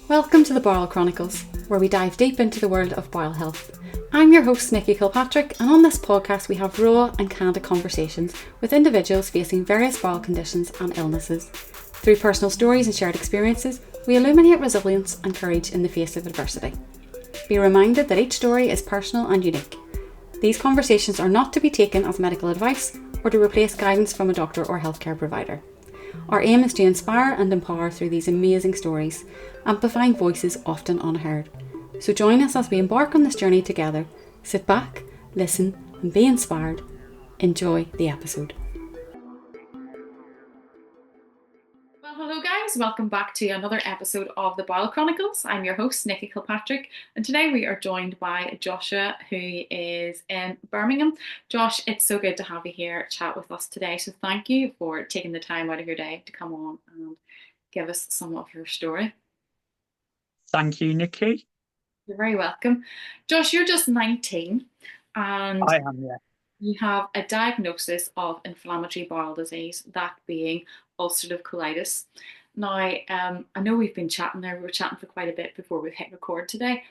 Welcome to the Bowel Chronicles, where we dive deep into the world of bowel health. I'm your host, Nikki Kilpatrick, and on this podcast we have raw and candid conversations with individuals facing various bowel conditions and illnesses. Through personal stories and shared experiences, we illuminate resilience and courage in the face of adversity. Be reminded that each story is personal and unique. These conversations are not to be taken as medical advice or to replace guidance from a doctor or healthcare provider. Our aim is to inspire and empower through these amazing stories, amplifying voices often unheard. So join us as we embark on this journey together. Sit back, listen, and be inspired. Enjoy the episode. Well, hello guys, welcome back to another episode of the Bowel Chronicles. I'm your host, Nikki Kilpatrick, and today we are joined by Joshua, who is in Birmingham. Josh, it's so good to have you here chat with us today, so thank you for taking the time out of your day to come on and give us some of your story. Thank you, Nikki. You're very welcome. Josh, you're just 19 and I am, yeah. you have a diagnosis of inflammatory bowel disease, that being ulcerative colitis. Now, I know we've been chatting there, we were chatting for quite a bit before we hit record today.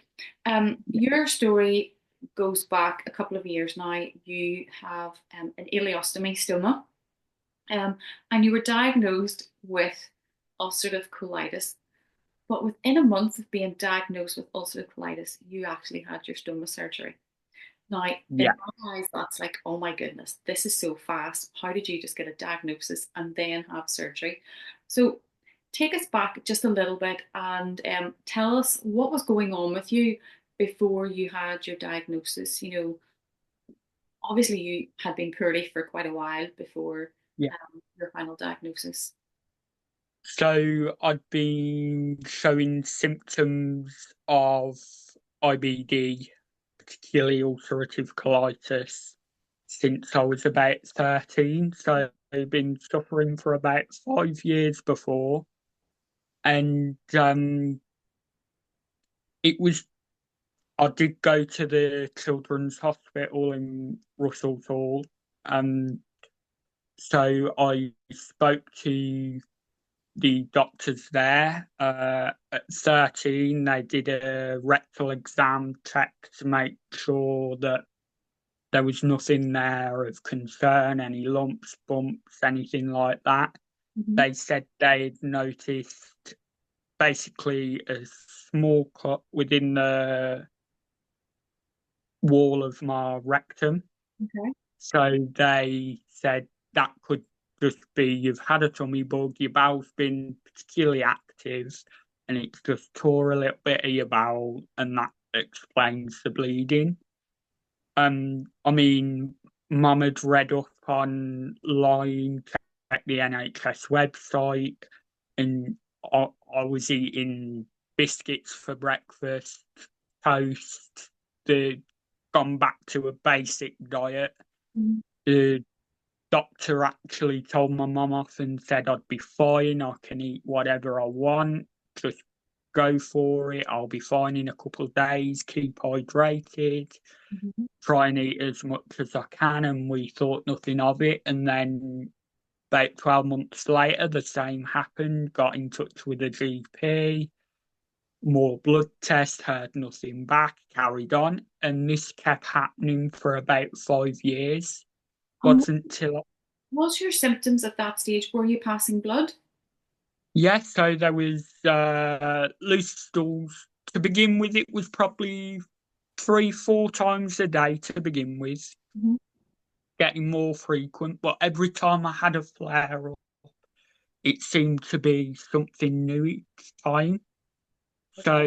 Your story goes back a couple of years now. You have an ileostomy stoma, and you were diagnosed with ulcerative colitis. But within a month of being diagnosed with ulcerative colitis, you actually had your stoma surgery. Now, in my eyes, that's like, oh my goodness, this is so fast. How did you just get a diagnosis and then have surgery? So take us back just a little bit and tell us what was going on with you before you had your diagnosis. You know, obviously you had been poorly for quite a while before Yeah. your final diagnosis. So I'd been showing symptoms of IBD, particularly ulcerative colitis, since I was about 13. So I've been suffering for about 5 years before. And I did go to the Children's Hospital in Russell Hall. So I spoke to the doctors there. At 13, they did a rectal exam check to make sure that there was nothing there of concern, any lumps, bumps, anything like that. Mm-hmm. They said they'd noticed basically a small cut within the wall of my rectum. Okay. So they said that could just be you've had a tummy bug, your bowel's been particularly active, and it's just tore a little bit of your bowel, and that explains the bleeding. I mean, Mum had read up online, checked the NHS website, and I was eating biscuits for breakfast, toast, gone back to a basic diet. Mm-hmm. The doctor actually told my mum off and said I'd be fine, I can eat whatever I want, just go for it, I'll be fine in a couple of days, keep hydrated, Mm-hmm. try and eat as much as I can, and we thought nothing of it. And then about 12 months later, the same happened, got in touch with the GP, more blood tests, heard nothing back, carried on, and this kept happening for about 5 years. And Wasn't till what's your symptoms at that stage? Were you passing blood? so there was loose stools. To begin with, it was probably 3, 4 times a day to begin with, Mm-hmm. getting more frequent. But every time I had a flare up, it seemed to be something new each time. So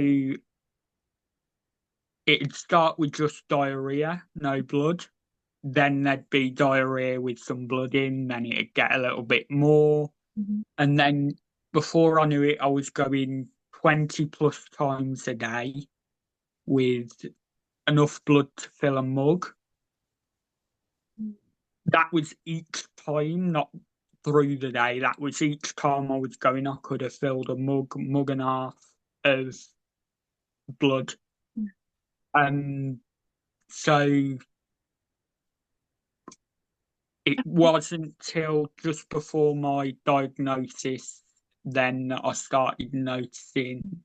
it'd start with just diarrhea, no blood. Then there'd be diarrhea with some blood in, then it'd get a little bit more. Mm-hmm. And then before I knew it, I was going 20 plus times a day with enough blood to fill a mug. That was each time, not through the day. That was each time I was going, I could have filled a mug and a half of blood. So it wasn't till just before my diagnosis then that I started noticing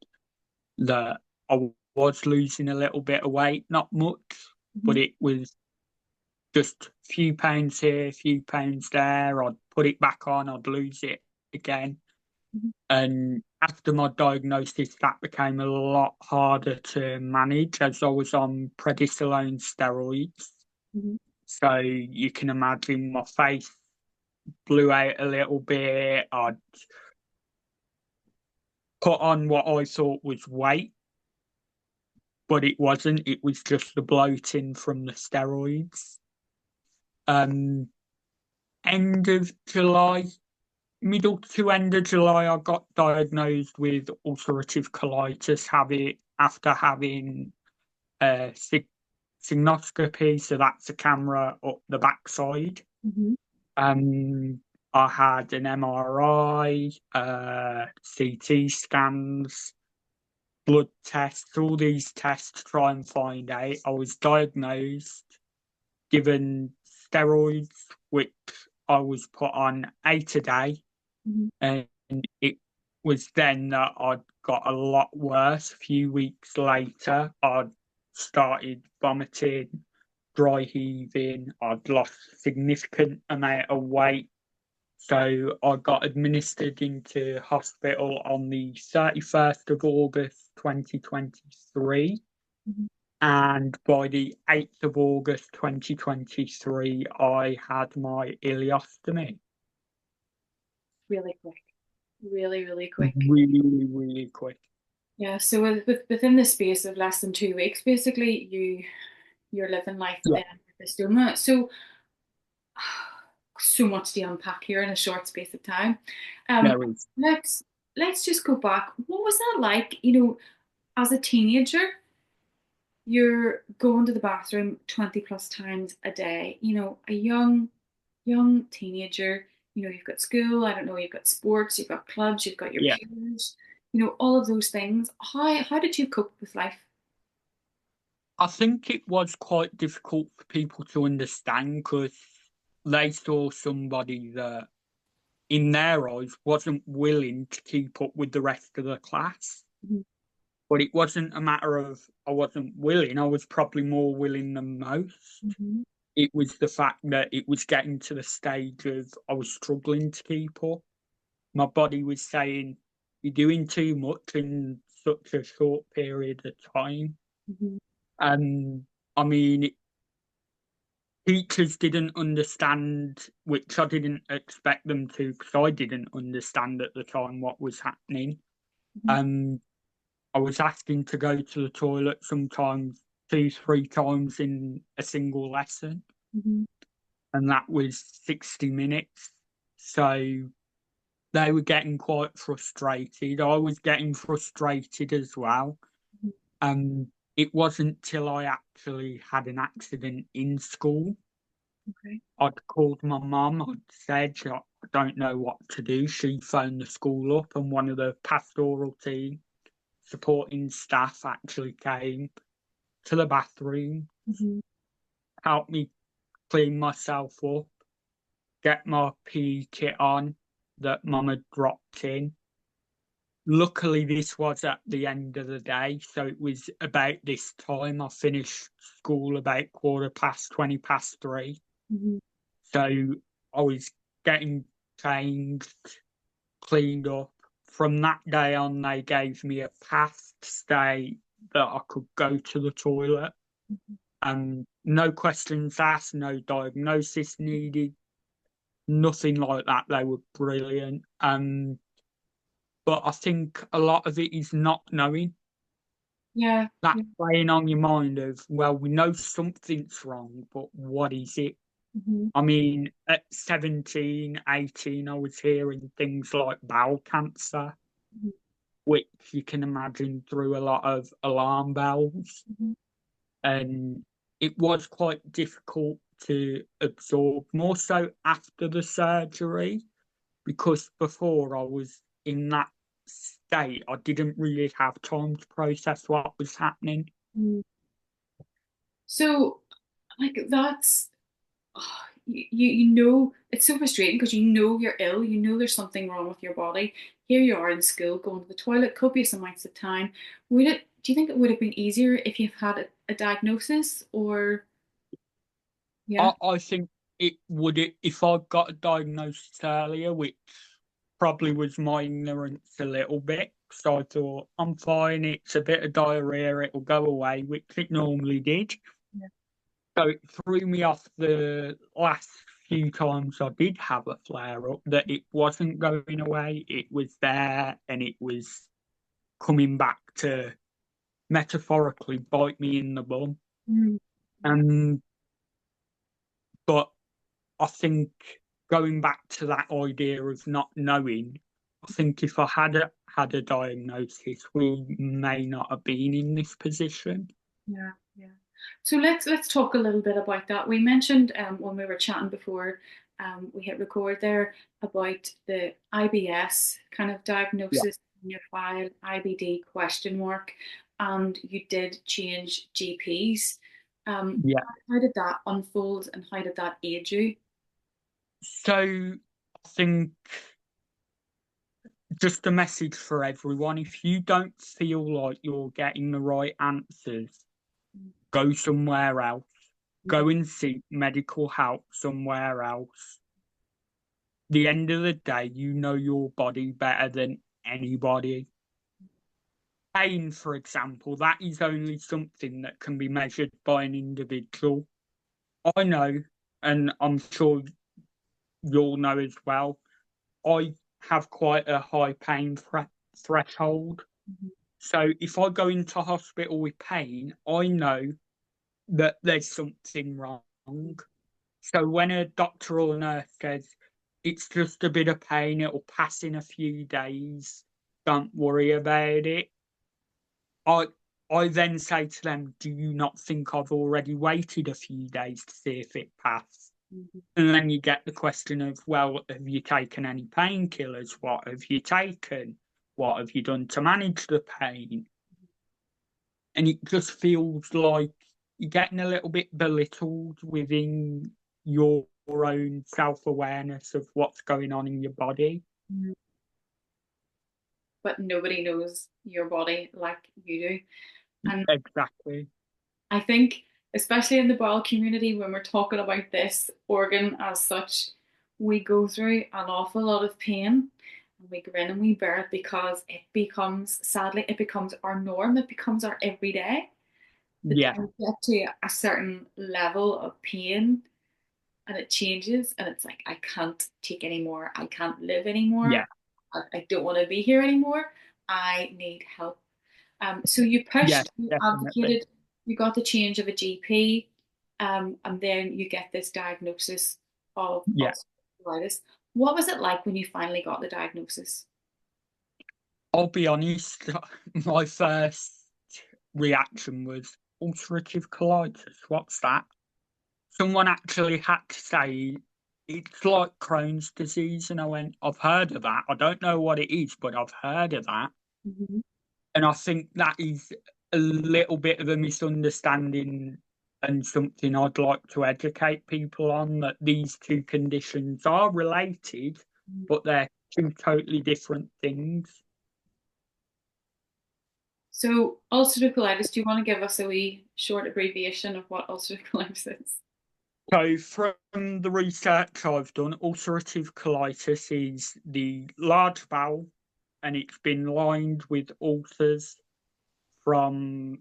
that I was losing a little bit of weight, not much, but Mhm. it was just a few pounds here, a few pounds there. I'd put it back on, I'd lose it again. Mhm. And after my diagnosis, that became a lot harder to manage as I was on prednisolone steroids. Mhm. So you can imagine my face blew out a little bit. I'd put on what I thought was weight, but it wasn't. It was just the bloating from the steroids. Um, End of July, middle to end of July, I got diagnosed with ulcerative colitis, after having a signoscopy, so that's a camera up the backside. Mhm. Um, I had an MRI, CT scans, blood tests, all these tests to try and find out. I was diagnosed, given steroids, which I was put on 8 a day, Mhm. and it was then that I got a lot worse. A few weeks later, I started vomiting, dry heaving. I'd lost a significant amount of weight. So I got administered into hospital on the 31st of August 2023. Mhm. And by the 8th of August 2023, I had my ileostomy. Really quick, really, really quick. Really, really quick. Yeah. So within the space of less than 2 weeks, basically, you're living life Yeah, then with the stoma. So so much to unpack here in a short space of time. Um, there is. let's let's just go back. What was that like? As a teenager, you're going to the bathroom 20 plus times a day. A young teenager. You've got school. I don't know. You've got sports. You've got clubs. You've got your Yeah. peers. All of those things. How did you cope with life? I think it was quite difficult for people to understand because they saw somebody that, in their eyes, wasn't willing to keep up with the rest of the class. Mhm. But it wasn't a matter of I wasn't willing, I was probably more willing than most. Mhm. It was the fact that it was getting to the stage of I was struggling to keep up. My body was saying, "You're doing too much in such a short period of time." Mhm. And I mean, teachers didn't understand, which I didn't expect them to, because I didn't understand at the time what was happening. Mhm. Um, I was asking to go to the toilet sometimes two, three times in a single lesson, Mhm. and that was 60 minutes. So they were getting quite frustrated. I was getting frustrated as well. Mhm. It wasn't till I actually had an accident in school. Okay. I'd called my mum, I'd said, I don't know what to do. She phoned the school up, and one of the pastoral team supporting staff actually came to the bathroom, Mhm. helped me clean myself up, get my PE kit on that mum had dropped in. Luckily, this was at the end of the day, so it was about this time. I finished school about quarter past, 20 past three. Mhm. So I was getting changed, cleaned up. From that day on, they gave me a pass to say that I could go to the toilet. No questions asked, no diagnosis needed, nothing like that. They were brilliant. But I think a lot of it is not knowing. Yeah. That Yeah. playing on your mind of, well, we know something's wrong, but what is it? Mhm. I mean, at 17, 18, I was hearing things like bowel cancer, Mhm. which you can imagine threw a lot of alarm bells. Mhm. And it was quite difficult to absorb, more so after the surgery, because before I was in that state, I didn't really have time to process what was happening. Mhm. So, like, that's you know it's so frustrating because you know you're ill, you know there's something wrong with your body, here you are in school going to the toilet copious amounts of time. Do you think it would have been easier if you've had a diagnosis, or yeah? I think it would, if I got a diagnosis earlier, which probably was my ignorance a little bit. So I thought, I'm fine, it's a bit of diarrhea, it'll go away, which it normally did. Yeah. So it threw me off the last few times I did have a flare up that it wasn't going away, it was there and it was coming back to metaphorically bite me in the bum. Mm. And but I think going back to that idea of not knowing, I think if I had a diagnosis, we may not have been in this position. Yeah, yeah. So let's talk a little bit about that. We mentioned when we were chatting before we hit record there about the IBS kind of Yeah, diagnosis in your file, IBD question mark, and you did change GPs. yeah. How did that unfold and how did that aid you? So I think just a message for everyone: if you don't feel like you're getting the right answers, go somewhere else. Mhm. Go and seek medical help somewhere else. The end of the day, you know your body better than anybody. Pain, for example, that is only something that can be measured by an individual. I know, and I'm sure you'll know as well, I have quite a high pain threshold. Mhm. So if I go into hospital with pain, I know that there's something wrong. So when a doctor or nurse says it's just a bit of pain, it'll pass in a few days, don't worry about it. I I then say to them, do you not think I've already waited a few days to see if it passed? Mhm. And then you get the question of, well, have you taken any painkillers? What have you taken? What have you done to manage the pain? And it just feels like you're getting a little bit belittled within your own self awareness of what's going on in your body. Mhm. But nobody knows your body like you do. And Exactly. I think, especially in the bowel community, when we're talking about this organ as such, we go through an awful lot of pain and we grin and we bear it because it becomes, sadly, it becomes our norm, it becomes our everyday. The Yeah, time you get to a certain level of pain and it changes, and it's like, I can't take anymore, I can't live yeah, anymore, I don't want to be here anymore, I need help. So you yeah, pushed, you definitely. advocated, you got the change of a GP, and then you get this diagnosis of Yeah. ulcerative colitis. What was it like when you finally got the diagnosis? I'll be honest, my first reaction was ulcerative colitis. What's that? Someone actually had to say it's like Crohn's disease, and I went, I've heard of that. I don't know what it is, but I've heard of that. Mhm. And I think that is a little bit of a misunderstanding and something I'd like to educate people on, that these two conditions are related, but they're two totally different things. So ulcerative colitis, do you want to give us a wee short abbreviation of what ulcerative colitis is? So, from the research I've done, ulcerative colitis is the large bowel, and it's been lined with ulcers from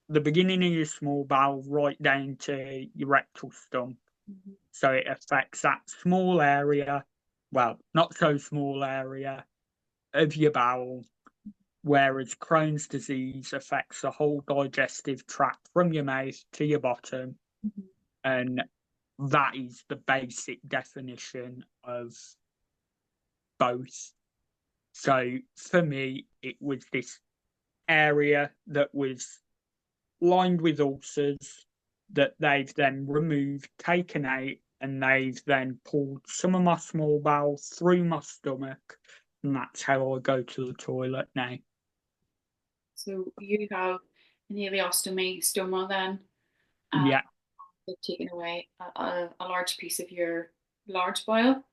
the beginning of your small bowel right down to your rectal stump. Mhm. So it affects that small area, well, not so small area of your bowel, whereas Crohn's disease affects the whole digestive tract from your mouth to your bottom. Mhm. And that is the basic definition of both. So for me, it was this area that was lined with ulcers that they've then removed, taken out, and they've then pulled some of my small bowel through my stomach. And that's how I go to the toilet now. So you have an ileostomy stoma then, uh, Yeah, they've taken away a large piece of your large bowel. Um,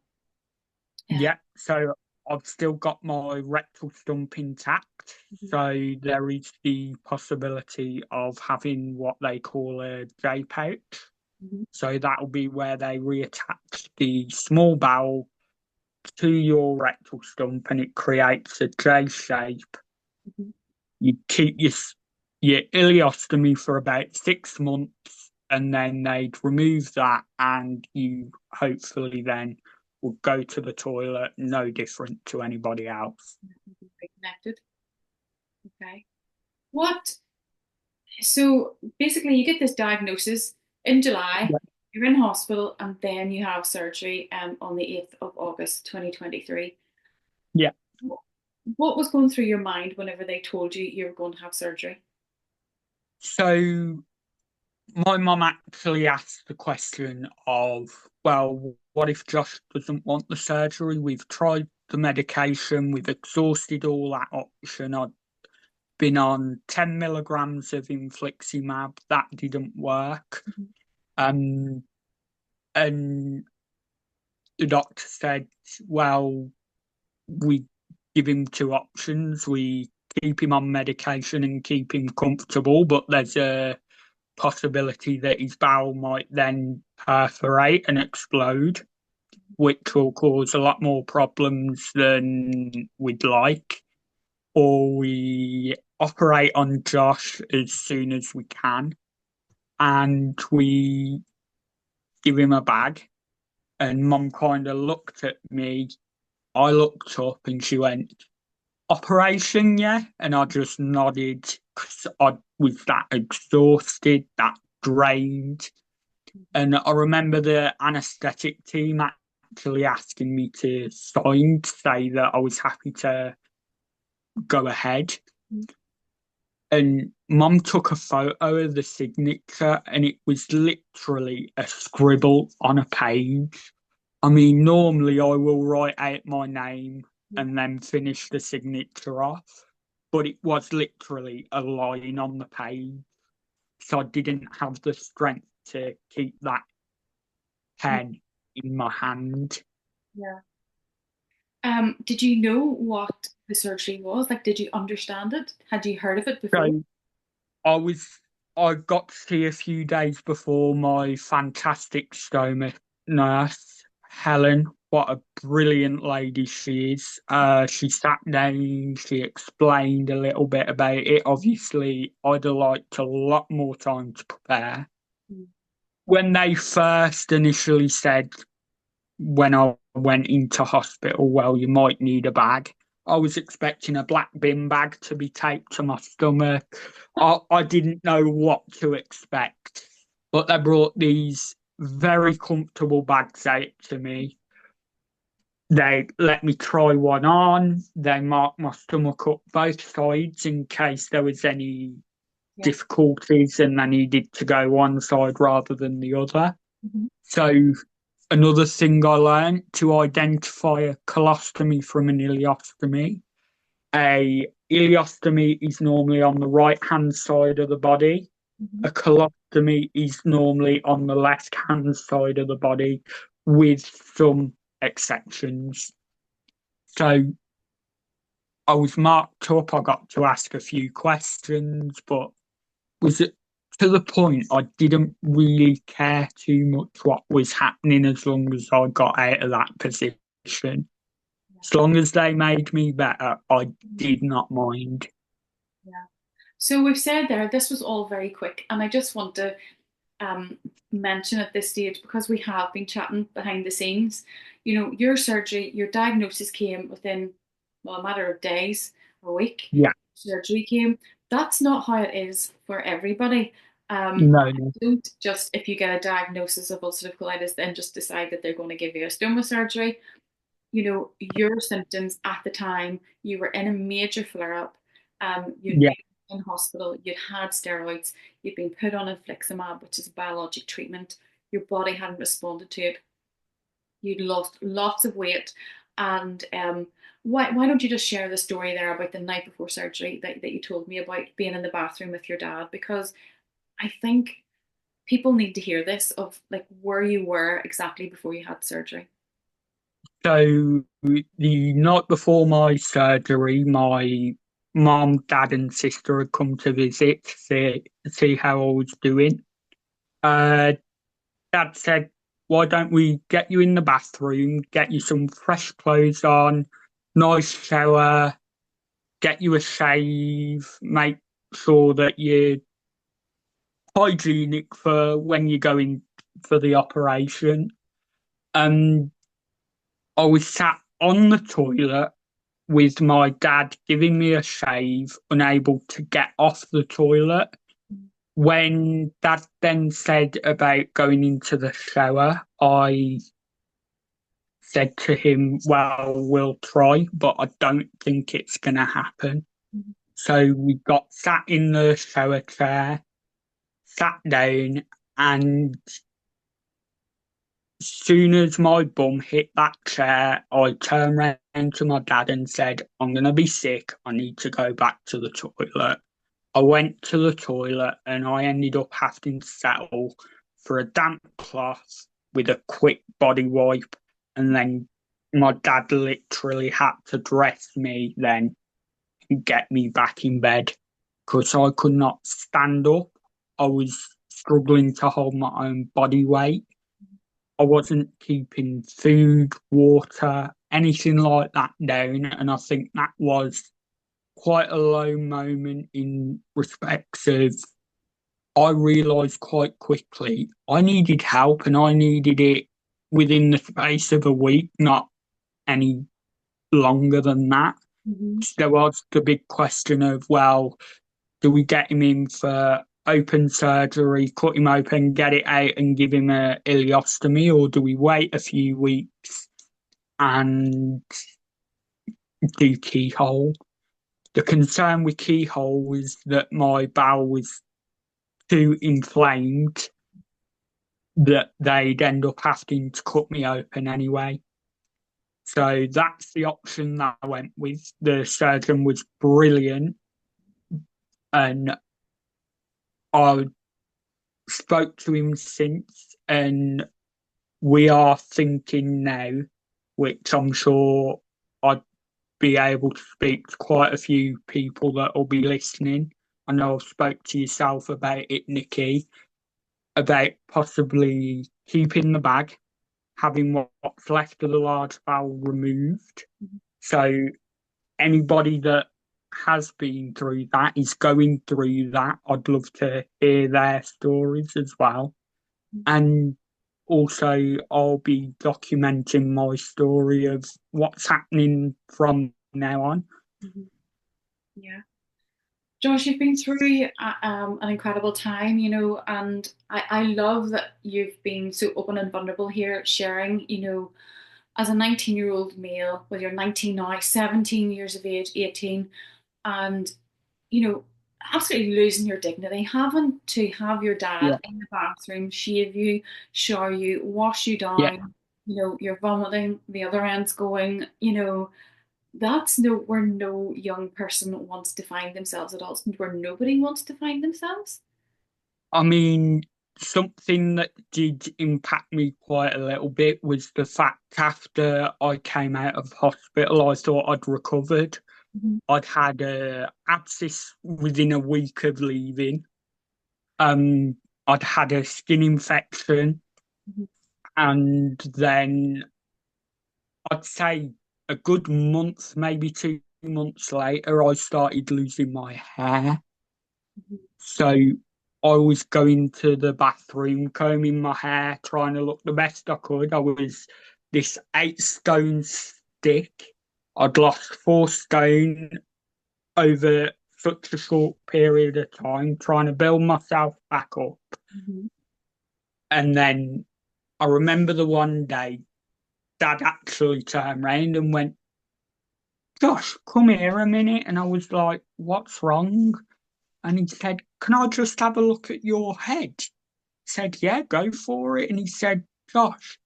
yeah. So I've still got my rectal stump intact, Mhm. so there is the possibility of having what they call a J pouch. Mhm. So that'll be where they reattach the small bowel to your rectal stump, and it creates a J shape. Mhm. You keep your ileostomy for about 6 months, and then they'd remove that, and you hopefully then would go to the toilet no different to anybody else. Very connected. Okay. What? So basically, you get this diagnosis in July. Yeah. You're in hospital, and then you have surgery on the 8th of August, 2023. Yeah. What was going through your mind whenever they told you you were going to have surgery? So my mum actually asked the question of, well, what if Josh doesn't want the surgery? We've tried the medication, we've exhausted all that option. I'd been on 10 milligrams of infliximab, that didn't work. Mhm. Um, and the doctor said, well, we give him two options. We keep him on medication and keep him comfortable, but there's a possibility that his bowel might then perforate and explode, which will cause a lot more problems than we'd like. Or we operate on Josh as soon as we can and we give him a bag. And mum kind of looked at me. I looked up and she went, Operation, yeah? And I just nodded because I was that exhausted, that drained. And I remember the anaesthetic team actually asking me to sign to say that I was happy to go ahead. And mum took a photo of the signature, and it was literally a scribble on a page. I mean, normally I will write out my name and then finish the signature off, but it was literally a line on the page. So I didn't have the strength to keep that pen in my hand. Yeah. Did you know what the surgery was? Like, did you understand it? Had you heard of it before? So I was I got to see a few days before my fantastic stoma nurse, Helen. What a brilliant lady she is. She sat down, she explained a little bit about it. Obviously, I'd have liked a lot more time to prepare. Mm. When they first initially said when I went into hospital, well, you might need a bag. I was expecting a black bin bag to be taped to my stomach. I didn't know what to expect, but they brought these very comfortable bags out to me. They let me try one on. They marked my stomach up both sides in case there was any Yeah. difficulties and I needed to go one side rather than the other. Mhm. So another thing I learned to identify a colostomy from an ileostomy. A ileostomy is normally on the right hand side of the body. Mhm. A colostomy is normally on the left hand side of the body, with some exceptions. So I was marked up. I got to ask a few questions, but was it to the point I didn't really care too much what was happening as long as I got out of that position. Yeah. As long as they made me better, I Mhm. did not mind. Yeah. So we've said there, this was all very quick, and I just want to um, mention at this stage because we have been chatting behind the scenes. You know, your surgery, your diagnosis came within well a matter of days, a week. Yeah, Surgery came. That's not how it is for everybody. no, no. Don't just if you get a diagnosis of ulcerative colitis, then just decide that they're going to give you a stoma surgery. You know, your symptoms at the time, you were in a major flare up. You'd Yeah, been in hospital, you'd had steroids, you'd been put on infliximab, which is a biologic treatment. Your body hadn't responded to it. You'd lost lots of weight. And why don't you just share the story there about the night before surgery that you told me about being in the bathroom with your dad? Because I think people need to hear this of like where you were exactly before you had surgery. So the night before my surgery, my mom, dad, and sister had come to visit to see how I was doing. Uh, Dad said, "Why don't we get you in the bathroom, get you some fresh clothes on, nice shower, get you a shave, make sure that you're hygienic for when you're going for the operation." And I was sat on the toilet with my dad giving me a shave, unable to get off the toilet. When dad then said about going into the shower, I said to him, "Well, we'll try, but I don't think it's going to happen." So we got sat in the shower chair, sat down, and as soon as my bum hit that chair, I turned round to my dad and said, "I'm going to be sick. I need to go back to the toilet." I went to the toilet and I ended up having to settle for a damp cloth with a quick body wipe. And then my dad literally had to dress me then and get me back in bed because I could not stand up. I was struggling to hold my own body weight. I wasn't keeping food, water, anything like that down. And I think that was quite a low moment in respects of I realised quite quickly I needed help and I needed it within the space of a week, not any longer than that. Mhm. So there was the big question of, well, do we get him in for open surgery, cut him open, get it out and give him a ileostomy, or do we wait a few weeks and do keyhole? The concern with keyhole was that my bowel was too inflamed that they'd end up having to cut me open anyway. So that's the option that I went with. The surgeon was brilliant, and I spoke to him since, and we are thinking now, which I'm sure I'd be able to speak to quite a few people that will be listening. I know I've spoke to yourself about it, Nikki, about possibly keeping the bag, having what's left of the large bowel removed. So anybody that has been through that is going through that. I'd love to hear their stories as well. And also, I'll be documenting my story of what's happening from now on. Mhm. Yeah. Josh, you've been through an incredible time, and I love that you've been so open and vulnerable here, sharing, as a 19-year-old male, with your 19 now, 17 years of age, 18, and, you know, absolutely losing your dignity, having to have your Yeah, dad in the bathroom, shave you, shower you, wash you yeah. down, you're vomiting, the other end's going, that's no where no young person wants to find themselves at all, where nobody wants to find themselves. I mean, something that did impact me quite a little bit was the fact after I came out of hospital, I thought I'd recovered. Mhm. I'd had a abscess within a week of leaving. Um, I'd had a skin infection, Mhm. and then I'd say a good month, maybe 2 months later, I started losing my hair. Mhm. So I was going to the bathroom, combing my hair, trying to look the best I could. I was this 8 stone stick. I'd lost 4 stone over such a short period of time, trying to build myself back up. Mhm. And then I remember the one day, Dad actually turned round and went, "Josh, come here a minute." And I was like, "What's wrong?" And he said, "Can I just have a look at your head?" Said, "Yeah, go for it." And he said, "Josh,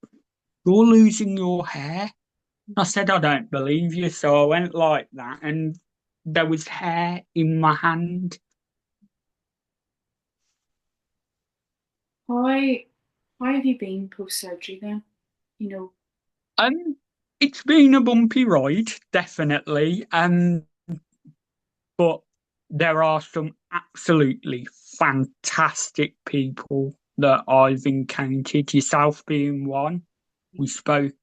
you're losing your hair." I said, "I don't believe you." So I went like that, and there was hair in my hand. How how have you been post surgery then? You know. Um, It's been a bumpy ride, definitely. But there are some absolutely fantastic people that I've encountered, yourself being one. We spoke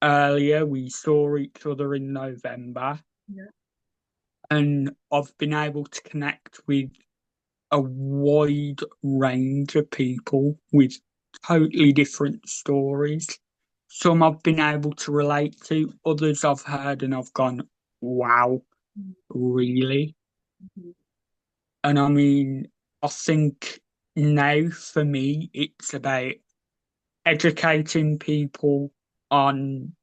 earlier, we saw each other in November, Yeah. and I've been able to connect with a wide range of people with totally different stories. Some I've been able to relate to, others I've heard and I've gone, wow, really? Mhm. And I mean, I think now for me, it's about educating people on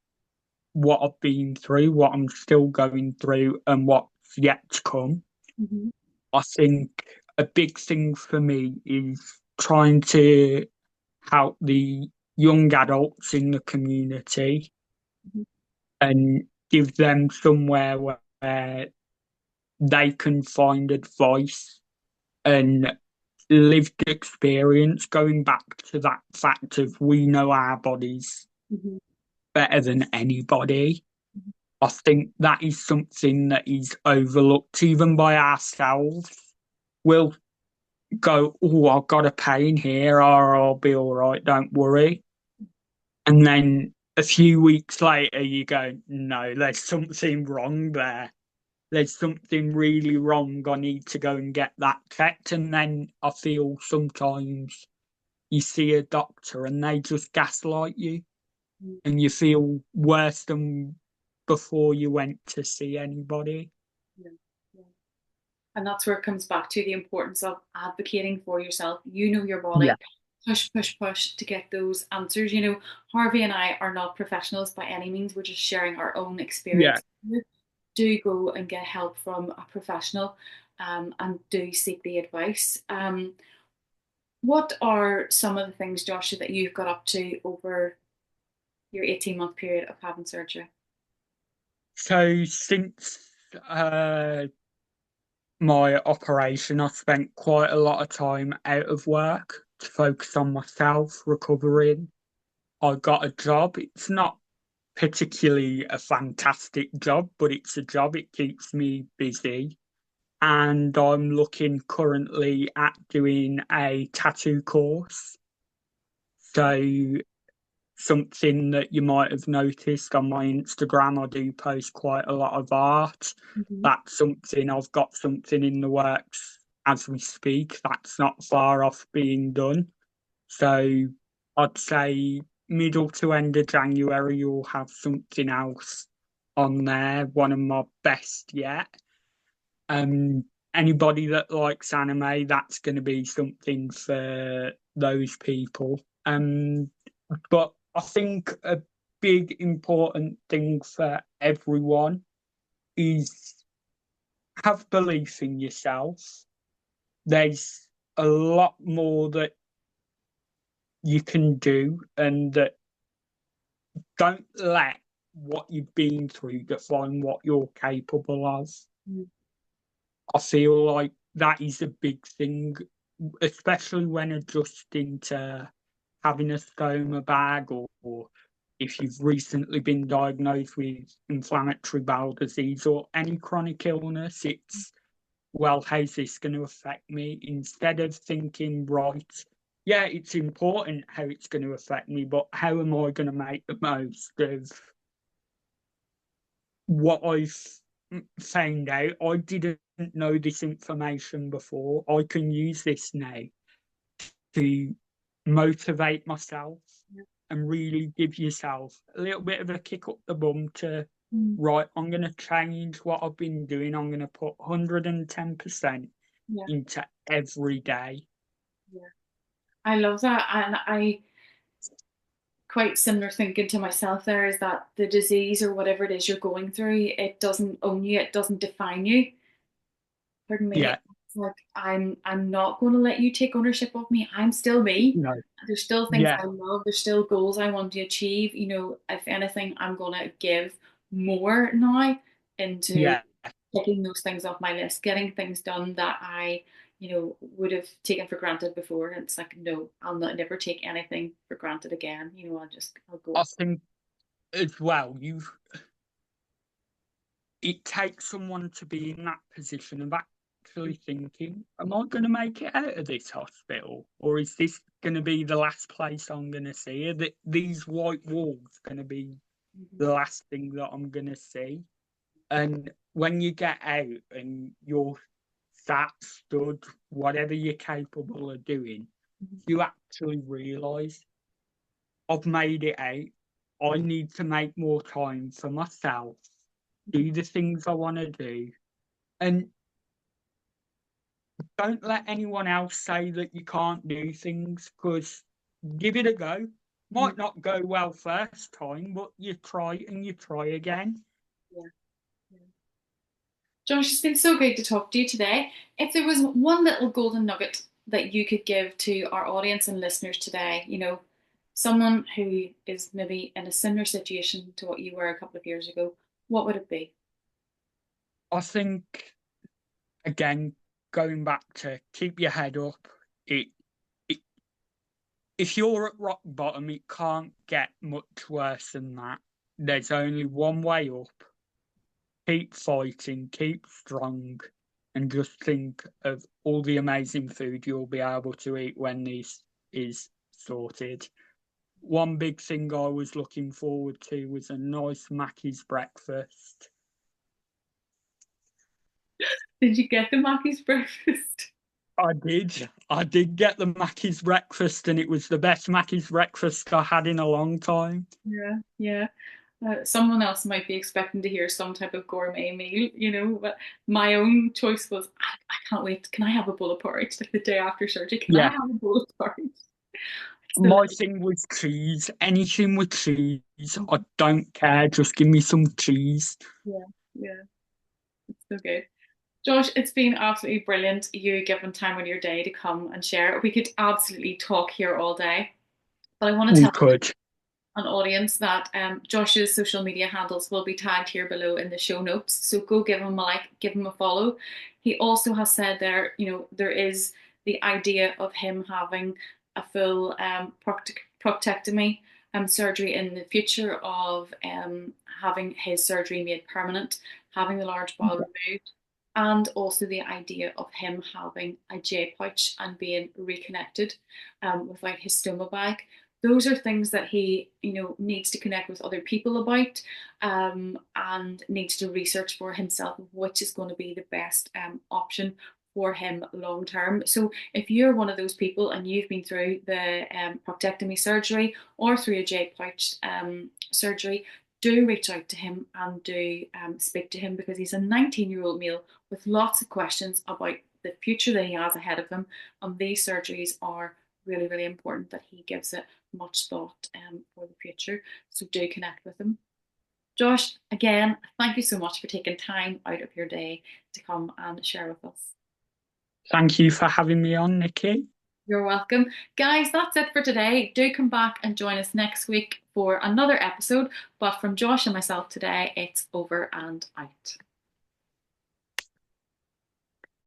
what I've been through, what I'm still going through, and what's yet to come. Mhm. I think a big thing for me is trying to help the young adults in the community Mhm. and give them somewhere where they can find advice and lived experience, going back to that fact of we know our bodies Mhm. better than anybody. Mhm. I think that is something that is overlooked even by ourselves. We'll go, oh, I've got a pain here, or I'll be all right, don't worry. And then a few weeks later, you go, no, there's something wrong there. There's something really wrong. I need to go and get that checked. And then I feel sometimes you see a doctor and they just gaslight you Mhm. and you feel worse than before you went to see anybody. Yeah. Yeah. And that's where it comes back to the importance of advocating for yourself. You know your Yeah. body. Push, push, push to get those answers. Harvey and I are not professionals by any means. We're just sharing our own Yeah. experience. Do go and get help from a professional, and do seek the advice. What are some of the things, Joshua, that you've got up to over your 18-month period of having surgery? So since uh, my operation, I spent quite a lot of time out of work to focus on myself, recovering. I got a job. It's not particularly a fantastic job, but it's a job. It keeps me busy. And I'm looking currently at doing a tattoo course. So something that you might have noticed on my Instagram, I do post quite a lot of art. Mhm. That's something I've got something in the works as we speak. That's not far off being done. So I'd say middle to end of January, you'll have something else on there, one of my best yet. Um, Anybody that likes anime, that's going to be something for those people. But I think a big important thing for everyone is have belief in yourself. There's a lot more that you can do, and that don't let what you've been through define what you're capable of. Mhm. I feel like that is a big thing, especially when adjusting to having a stoma bag, or if you've recently been diagnosed with inflammatory bowel disease or any chronic illness. It's, well, how's this going to affect me? Instead of thinking, right, yeah, it's important how it's going to affect me, but how am I going to make the most of what I've found out? I didn't know this information before. I can use this now to motivate myself Yeah. and really give yourself a little bit of a kick up the bum to, Mm. right, I'm going to change what I've been doing. I'm going to put 110% Yeah. into every day. Yeah. I love that. And I quite similar thinking to myself there is that the disease or whatever it is you're going through, it doesn't own you, it doesn't define you. Pardon me. Yeah, It's like I'm not going to let you take ownership of me. I'm still me. no, There's still things yeah, I love. There's still goals I want to achieve. If anything, I'm going to give more now into yeah. taking those things off my list, getting things done that I, would have taken for granted before. And it's like, no, I'll not never take anything for granted again. I'll I go. think as well, it takes someone to be in that position of actually thinking, am I going to make it out of this hospital? Or is this going to be the last place I'm going to see? These white walls going to be Mhm. the last thing that I'm going to see? And when you get out and you're sat, stood, whatever you're capable of doing, Mhm. you actually realise I've made it out. I need to make more time for myself, Mhm. do the things I want to do, and don't let anyone else say that you can't do things, because give it a go. Mhm. Might not go well first time, but you try and you try again. Yeah. Yeah. Josh, it's been so great to talk to you today. If there was one little golden nugget that you could give to our audience and listeners today, someone who is maybe in a similar situation to what you were a couple of years ago, what would it be? I think, again, going back to keep your head up, it, it if you're at rock bottom, it can't get much worse than that. There's only one way up. Keep fighting, keep strong, and just think of all the amazing food you'll be able to eat when this is sorted. One big thing I was looking forward to was a nice Mackey's breakfast. Did you get the Mackey's breakfast? I did. I did get the Mackey's breakfast, and it was the best Mackey's breakfast I had in a long time. Yeah, yeah. Someone else might be expecting to hear some type of gourmet meal, but my own choice was, I can't wait. Can I have a bowl of porridge like the day after surgery? Can I Yeah, have a bowl of porridge? It's the my thing was cheese. Anything with cheese, I don't care. Just give me some cheese. yeah, yeah. It's so good. Josh, it's been absolutely brilliant you giving time on your day to come and share. We could absolutely talk here all day, but I want to We tell could. an audience that Josh's social media handles will be tagged here below in the show notes. So go give him a like, give him a follow. He also has said there, there is the idea of him having a full proctectomy surgery in the future of having his surgery made permanent, having the large bowel removed, and also the idea of him having a J pouch and being reconnected without his stoma bag. Those are things that he needs to connect with other people about, and needs to research for himself which is going to be the best option for him long term. So if you're one of those people and you've been through the proctectomy surgery or through a J pouch surgery, do reach out to him and do speak to him, because he's a 19-year-old male with lots of questions about the future that he has ahead of him, and these surgeries are really, really important that he gives it much thought for the future. So do connect with him. Josh, again, thank you so much for taking time out of your day to come and share with us. Thank you for having me on, Nikki. You're welcome. Guys, that's it for today. Do come back and join us next week for another episode. But from Josh and myself today, it's over and out.